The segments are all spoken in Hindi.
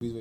इस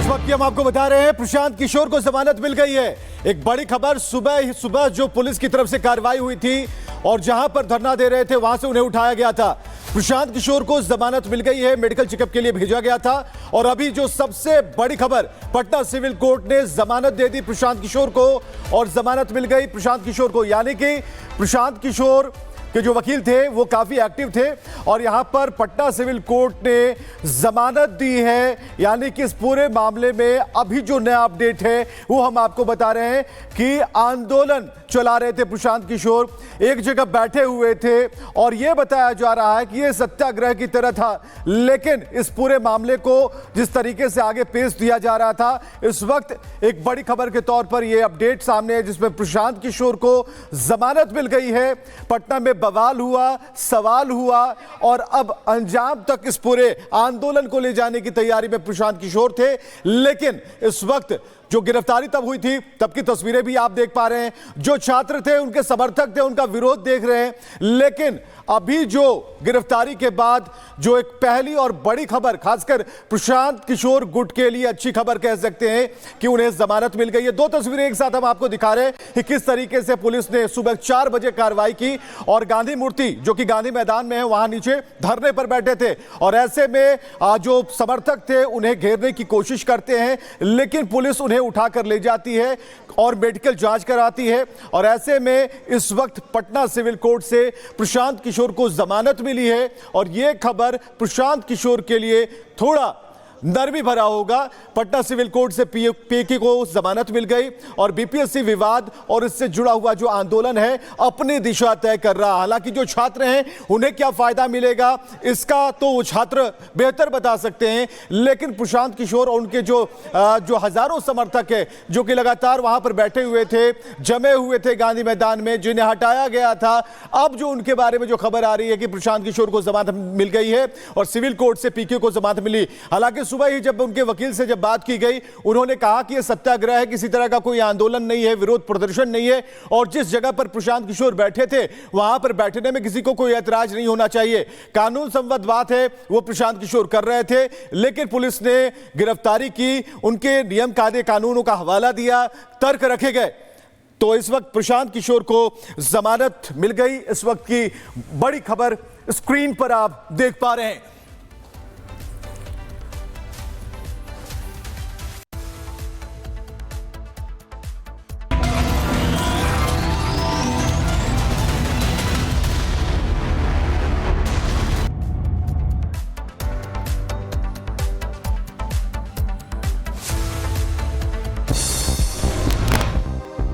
वक्त की हम आपको बता रहे हैं प्रशांत किशोर को जमानत मिल गई है। एक बड़ी खबर सुबह जो पुलिस की तरफ से कार्रवाई हुई थी और जहां पर धरना दे रहे थे वहां से उन्हें उठाया गया था। प्रशांत किशोर को जमानत मिल गई है, मेडिकल चेकअप के लिए भेजा गया था। और अभी जो सबसे बड़ी खबर, पटना सिविल कोर्ट ने जमानत दे दी प्रशांत किशोर को और जमानत मिल गई प्रशांत किशोर को। यानी कि प्रशांत किशोर के जो वकील थे वो काफी एक्टिव थे और यहां पर पटना सिविल कोर्ट ने जमानत दी है। यानी कि इस पूरे मामले में अभी जो नया अपडेट है वो हम आपको बता रहे हैं कि आंदोलन चला रहे थे प्रशांत किशोर, एक जगह बैठे हुए थे और यह बताया जा रहा है कि यह सत्याग्रह की तरह था। लेकिन इस पूरे मामले को जिस तरीके से आगे पेश दिया जा रहा था, इस वक्त एक बड़ी खबर के तौर पर यह अपडेट सामने है जिसमें प्रशांत किशोर को जमानत मिल गई है। पटना में बवाल हुआ, सवाल हुआ और अब अंजाम तक इस पूरे आंदोलन को ले जाने की तैयारी में प्रशांत किशोर थे। लेकिन इस वक्त जो गिरफ्तारी तब हुई थी तब की तस्वीरें भी आप देख पा रहे हैं। जो छात्र थे, उनके समर्थक थे, उनका विरोध देख रहे हैं। लेकिन अभी जो गिरफ्तारी के बाद जो एक पहली और बड़ी खबर, खासकर प्रशांत किशोर गुट के लिए अच्छी खबर कह सकते हैं कि उन्हें जमानत मिल गई है। दो तस्वीरें एक साथ हम आपको दिखा रहे हैं कि किस तरीके से पुलिस ने सुबह 4 बजे कार्रवाई की और गांधी मूर्ति जो कि गांधी मैदान में है वहां नीचे धरने पर बैठे थे और ऐसे में जो समर्थक थे उन्हें घेरने की कोशिश करते हैं, लेकिन पुलिस उन्हें उठाकर ले जाती है और मेडिकल जांच कराती है। और ऐसे में इस वक्त पटना सिविल कोर्ट से प्रशांत किशोर को जमानत मिली है और यह खबर प्रशांत किशोर के लिए थोड़ा नरमी भरा होगा। पटना सिविल कोर्ट से पीके को जमानत मिल गई और बीपीएससी विवाद और इससे जुड़ा हुआ जो आंदोलन है अपनी दिशा तय कर रहा। हालांकि जो छात्र हैं उन्हें क्या फायदा मिलेगा इसका तो वो छात्र बेहतर बता सकते हैं, लेकिन प्रशांत किशोर और उनके जो हजारों समर्थक है जो कि लगातार वहां पर बैठे हुए थे, जमे हुए थे गांधी मैदान में, जिन्हें हटाया गया था, अब जो उनके बारे में जो खबर आ रही है कि प्रशांत किशोर को जमानत मिल गई है और सिविल कोर्ट से पीके को जमानत मिली। हालांकि सुबह ही जब उनके वकील से जब बात की गई, उन्होंने कहा कि यह सत्याग्रह है, किसी तरह का कोई आंदोलन नहीं है, विरोध प्रदर्शन नहीं है और जिस जगह पर प्रशांत किशोर बैठे थे वहां पर बैठने में किसी को कोई ऐतराज नहीं होना चाहिए। कानून संबद्ध बात है वो प्रशांत किशोर कर रहे थे, लेकिन पुलिस ने गिरफ्तारी की, उनके नियम कायदे कानूनों का हवाला दिया, तर्क रखे गए। तो इस वक्त प्रशांत किशोर को जमानत मिल गई। इस वक्त की बड़ी खबर स्क्रीन पर आप देख पा रहे हैं।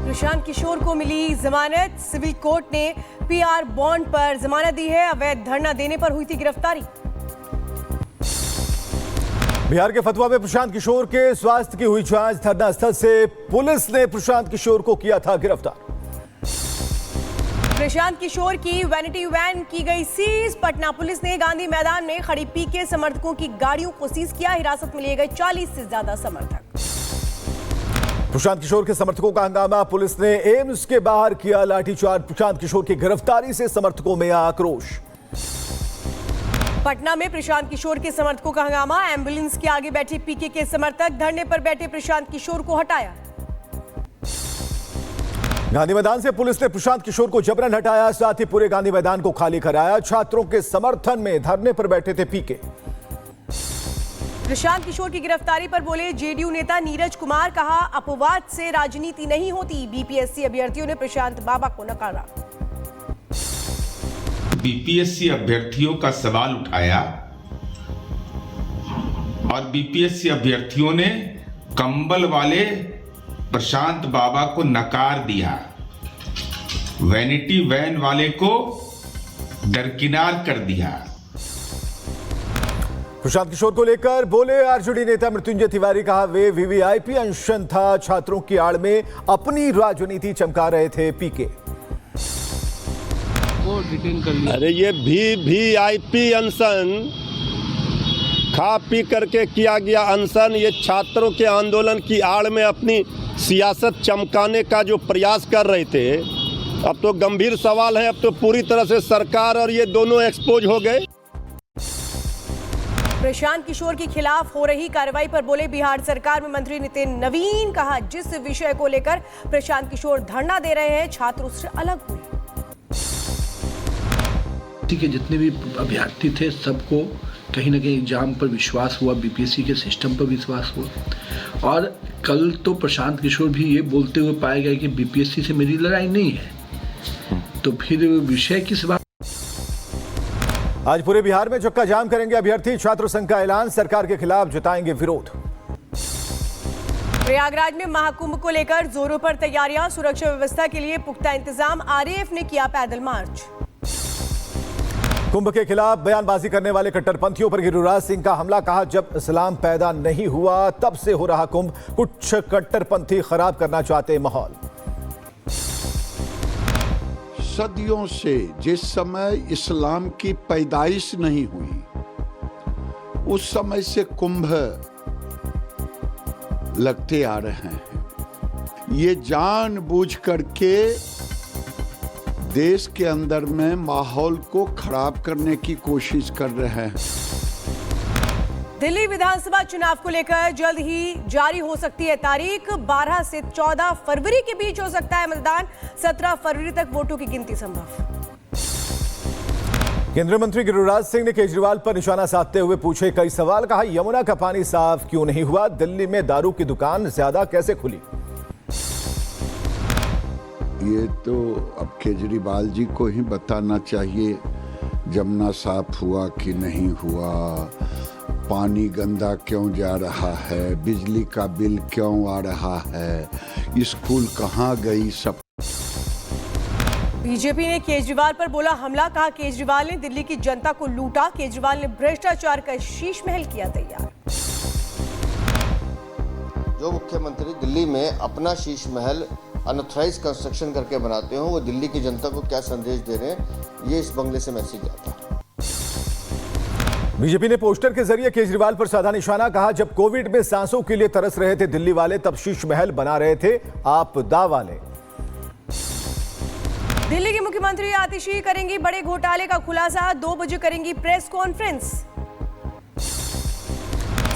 प्रशांत किशोर को मिली जमानत। सिविल कोर्ट ने पीआर बॉन्ड पर जमानत दी है। अवैध धरना देने पर हुई थी गिरफ्तारी। बिहार के फतवा में प्रशांत किशोर के स्वास्थ्य की हुई जांच, धरना स्थल से पुलिस ने प्रशांत किशोर को किया था गिरफ्तार। प्रशांत किशोर की वैनिटी वैन की गई सीज। पटना पुलिस ने गांधी मैदान में खड़ी पीके समर्थकों की गाड़ियों को सीज किया। हिरासत में लिए गए 40 से ज्यादा समर्थक। प्रशांत किशोर के समर्थकों का हंगामा, पुलिस ने एम्स के बाहर किया लाठीचार्ज। प्रशांत किशोर की गिरफ्तारी से समर्थकों में आक्रोश। पटना में प्रशांत किशोर के समर्थकों का हंगामा। एम्बुलेंस के आगे बैठे पीके के समर्थक, धरने पर बैठे प्रशांत किशोर को हटाया। गांधी मैदान से पुलिस ने प्रशांत किशोर को जबरन हटाया, साथ ही पूरे गांधी मैदान को खाली कराया। छात्रों के समर्थन में धरने पर बैठे थे पीके। प्रशांत किशोर की गिरफ्तारी पर बोले जेडीयू नेता नीरज कुमार, कहा अपवाद से राजनीति नहीं होती। बीपीएससी अभ्यर्थियों ने प्रशांत बाबा को नकारा। बीपीएससी अभ्यर्थियों का सवाल उठाया और बीपीएससी अभ्यर्थियों ने कंबल वाले प्रशांत बाबा को नकार दिया। वैनिटी वैन वाले को दरकिनार कर दिया। प्रशांत किशोर को लेकर बोले आरजेडी नेता मृत्युंजय तिवारी, कहा वे वीवीआईपी अनशन था, छात्रों की आड़ में अपनी राजनीति चमका रहे थे पीके। अरे ये वीवीआईपी अनशन खा पी करके किया गया अनशन, ये छात्रों के आंदोलन की आड़ में अपनी सियासत चमकाने का जो प्रयास कर रहे थे। अब तो गंभीर सवाल है, अब तो पूरी तरह से सरकार और ये दोनों एक्सपोज हो गए। प्रशांत किशोर के खिलाफ हो रही कार्रवाई पर बोले बिहार सरकार में मंत्री नितिन नवीन। कहा जिस विषय को लेकर प्रशांत किशोर धरना दे रहे हैं छात्र उससे अलग हुए। के जितने भी अभ्यर्थी थे सबको कहीं ना कहीं एग्जाम पर विश्वास हुआ, बीपीएससी के सिस्टम पर विश्वास हुआ। और कल तो प्रशांत किशोर भी ये बोलते हुए पाया गया कि बीपीएससी से मेरी लड़ाई नहीं है, तो फिर विषय किस बात। आज पूरे बिहार में चक्का जाम करेंगे अभ्यर्थी। छात्र संघ का ऐलान, सरकार के खिलाफ जताएंगे विरोध। प्रयागराज में महाकुंभ को लेकर जोरों पर तैयारियां, सुरक्षा व्यवस्था के लिए पुख्ता इंतजाम। आरएएफ ने किया पैदल मार्च। कुंभ के खिलाफ बयानबाजी करने वाले कट्टरपंथियों पर गिरिराज सिंह का हमला। कहा जब इस्लाम पैदा नहीं हुआ तब से हो रहा कुंभ, कुछ कट्टरपंथी खराब करना चाहते माहौल। सदियों से जिस समय इस्लाम की पैदाइश नहीं हुई उस समय से कुंभ लगते आ रहे हैं। ये जानबूझ करके देश के अंदर में माहौल को खराब करने की कोशिश कर रहे हैं। दिल्ली विधानसभा चुनाव को लेकर जल्द ही जारी हो सकती है तारीख। 12 से 14 फरवरी के बीच हो सकता है मतदान। 17 फरवरी तक वोटों की गिनती संभव। केंद्रीय मंत्री गिरिराज सिंह ने केजरीवाल पर निशाना साधते हुए पूछे कई सवाल। कहा यमुना का पानी साफ क्यों नहीं हुआ, दिल्ली में दारू की दुकान ज्यादा कैसे खुली। ये तो अब केजरीवाल जी को ही बताना चाहिए यमुना साफ हुआ कि नहीं हुआ, पानी गंदा क्यों जा रहा है, बिजली का बिल क्यों आ रहा है, स्कूल कहाँ गई। सब बीजेपी ने केजरीवाल पर बोला हमला। कहा केजरीवाल ने दिल्ली की जनता को लूटा। केजरीवाल ने भ्रष्टाचार का शीश महल किया तैयार। जो मुख्यमंत्री दिल्ली में अपना शीश महल अनऑथराइज कंस्ट्रक्शन करके बनाते हो, वो दिल्ली की जनता को क्या संदेश दे रहे हैं, ये इस बंगले से मैसेज आता है। बीजेपी ने पोस्टर के जरिए केजरीवाल पर साधा निशाना। कहा जब कोविड में सांसों के लिए तरस रहे थे दिल्ली वाले तब शीश महल बना रहे थे आपदा वाले। दिल्ली की मुख्यमंत्री आतिशी करेंगी बड़े घोटाले का खुलासा। 2 बजे करेंगी प्रेस कॉन्फ्रेंस।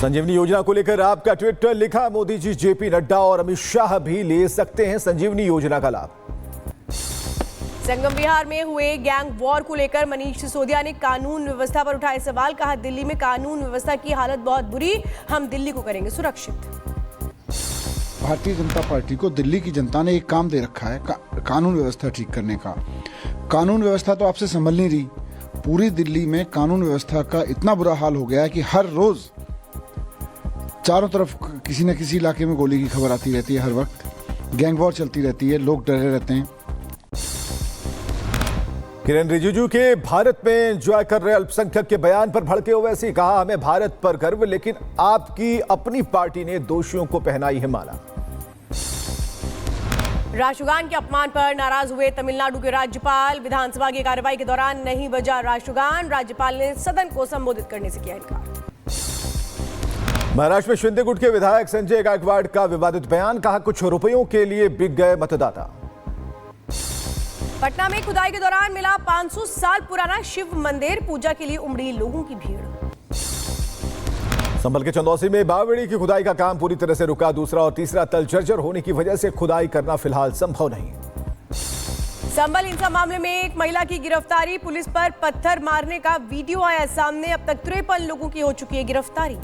संजीवनी योजना को लेकर आपका ट्विटर लिखा मोदी जी, जेपी नड्डा और अमित शाह भी ले सकते हैं संजीवनी योजना का लाभ। संगम विहार में हुए गैंग वॉर को लेकर मनीष सिसोदिया ने कानून व्यवस्था पर उठाए सवाल। कहा दिल्ली में कानून व्यवस्था की हालत बहुत बुरी, हम दिल्ली को करेंगे सुरक्षित। भारतीय जनता पार्टी को दिल्ली की जनता ने एक काम दे रखा है, कानून व्यवस्था ठीक करने का। कानून व्यवस्था तो आपसे संभल नहीं रही। पूरी दिल्ली में कानून व्यवस्था का इतना बुरा हाल हो गया है कि हर रोज चारों तरफ किसी न किसी इलाके में गोली की खबर आती रहती है। हर वक्त गैंग वॉर चलती रहती है, लोग डरे रहते हैं। किरेन रिजिजू के भारत में एंजॉय कर रहे अल्पसंख्यक के बयान पर भड़के ओवैसी। कहा हमें भारत पर गर्व, लेकिन आपकी अपनी पार्टी ने दोषियों को पहनाई है माला। राष्ट्रगान के अपमान पर नाराज हुए तमिलनाडु के राज्यपाल। विधानसभा की कार्रवाई के दौरान नहीं बजा राष्ट्रगान। राज्यपाल ने सदन को संबोधित करने से किया इनकार। महाराष्ट्र में शिंदे गुट के विधायक संजय गायकवाड़ का विवादित बयान। कहा कुछ रुपयों के लिए बिक गए मतदाता। पटना में खुदाई के दौरान मिला 500 साल पुराना शिव मंदिर। पूजा के लिए उमड़ी लोगों की भीड़। संभल के चंदौसी में बावड़ी की खुदाई का काम पूरी तरह से रुका। दूसरा और तीसरा तल जर्जर होने की वजह से खुदाई करना फिलहाल संभव नहीं। संभल हिंसा मामले में एक महिला की गिरफ्तारी। पुलिस पर पत्थर मारने का वीडियो आया सामने। अब तक 53 लोगों की हो चुकी है गिरफ्तारी।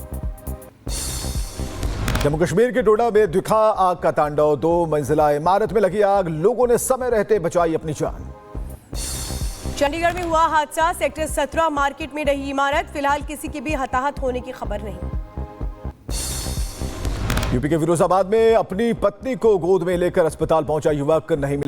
जम्मू कश्मीर के डोडा में दिखा आग का तांडव। 2 मंजिला इमारत में लगी आग, लोगों ने समय रहते बचाई अपनी जान। चंडीगढ़ में हुआ हादसा। सेक्टर 17 मार्केट में रही इमारत। फिलहाल किसी की भी हताहत होने की खबर नहीं। यूपी के फिरोजाबाद में अपनी पत्नी को गोद में लेकर अस्पताल पहुंचा युवक, नहीं मिला